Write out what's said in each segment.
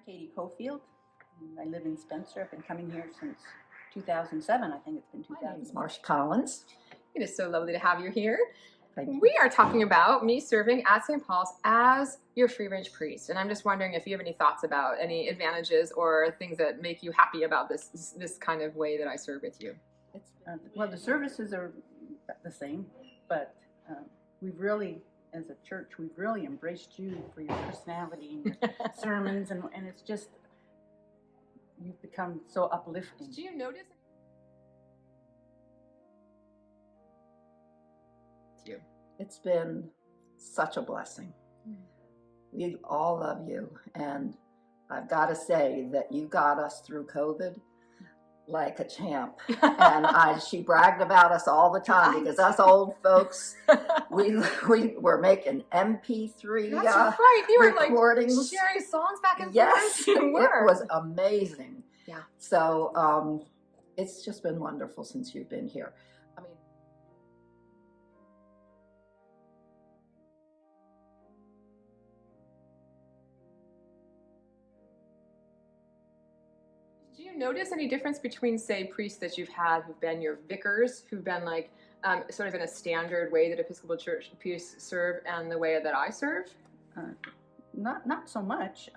I'm Cathie Caimano. I live in Spencer. I've been coming here since 2007. I think it's been 2000. My name is Marcia Collins. It is so lovely to have you here. Thank you. We are talking about me serving at St. Paul's as your free-range priest, and I'm just wondering if you have any thoughts about any advantages or things that make you happy about this kind of way that I serve with you. Well, the services are the same, but we've really, as a church, we've really embraced you for your personality and your sermons, and it's just, you've become so uplifting. Do you notice? It's been such a blessing. We all love you, and I've got to say that you got us through COVID like a champ. And she bragged about us all the time because us old folks, we were making MP3 That's right. You were recordings. Like sharing songs back and yes, forth. it was amazing. Yeah. So it's just been wonderful since you've been here. I mean, do you notice any difference between, say, priests that you've had who've been your vicars, who've been like sort of in a standard way that Episcopal Church priests serve, and the way that I serve? Not so much.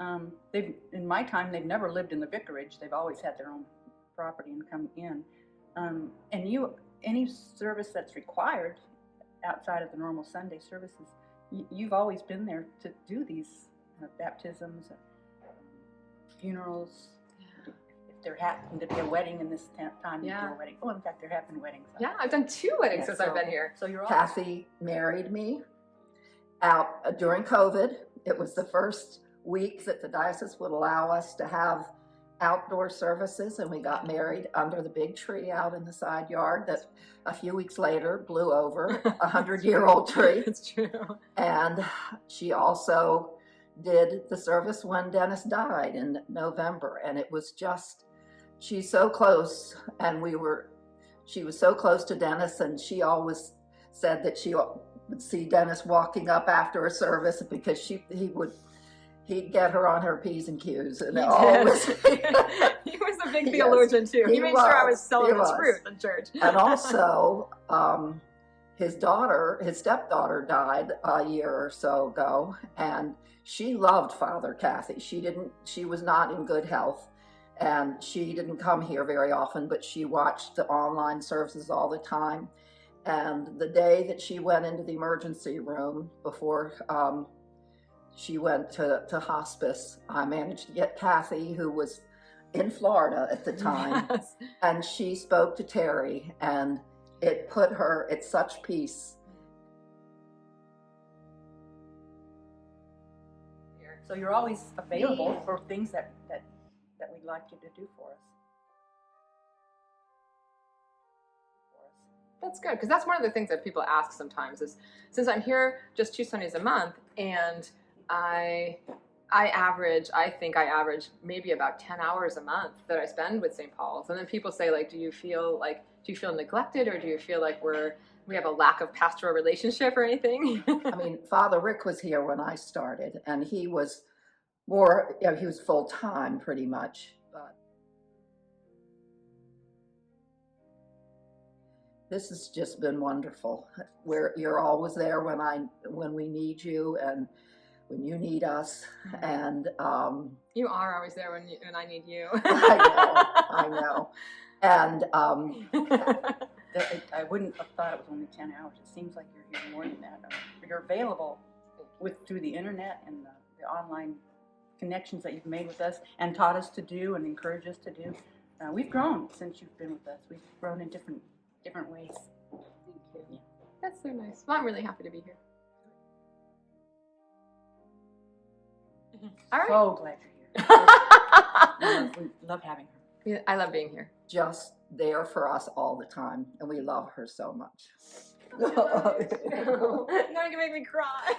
In my time, they've never lived in the vicarage. They've always had their own property and come in. And any service that's required outside of the normal Sunday services, you've always been there to do these baptisms, funerals. There happened to be a wedding in this time. Yeah. You do a wedding. Oh, in fact, there have been weddings. Yeah, I've done 2 weddings since I've been here. So you're all Cathie married me out during COVID. It was the first week that the diocese would allow us to have outdoor services, and we got married under the big tree out in the side yard that a few weeks later blew over, 100-year-old tree. It's true. And she also did the service when Dennis died in November, and it was just, she's so close, and she was so close to Dennis, and she always said that she would see Dennis walking up after a service because he'd get her on her P's and Q's, and He always he was a big theologian too. He made sure I was telling the truth in church. And also his stepdaughter died a year or so ago, and she loved Father Cathie. She was not in good health, and she didn't come here very often, but she watched the online services all the time. And the day that she went into the emergency room before she went to hospice, I managed to get Cathie, who was in Florida at the time, Yes. and she spoke to Terry, and it put her at such peace. So you're always available for things that we'd like you to do for us. That's good, because that's one of the things that people ask sometimes is, since I'm here just 2 Sundays a month, and I think I average maybe about 10 hours a month that I spend with St. Paul's. And then people say, like, do you feel neglected, or do you feel like we have a lack of pastoral relationship or anything? I mean, Father Rick was here when I started, and he was he was full-time pretty much, but this has just been wonderful. You're always there when we need you and when you need us, and You are always there when I need you. I know, and I wouldn't have thought it was only 10 hours. It seems like you're here more than that. You're available through the internet and the online connections that you've made with us and taught us to do and encouraged us to do. We've grown since you've been with us. We've grown in different ways. Thank you. Yeah. That's so nice. Well, I'm really happy to be here. All right. So glad you're here. We love having her. Yeah, I love being here. just there for us all the time, and we love her so much. Now you can make me cry.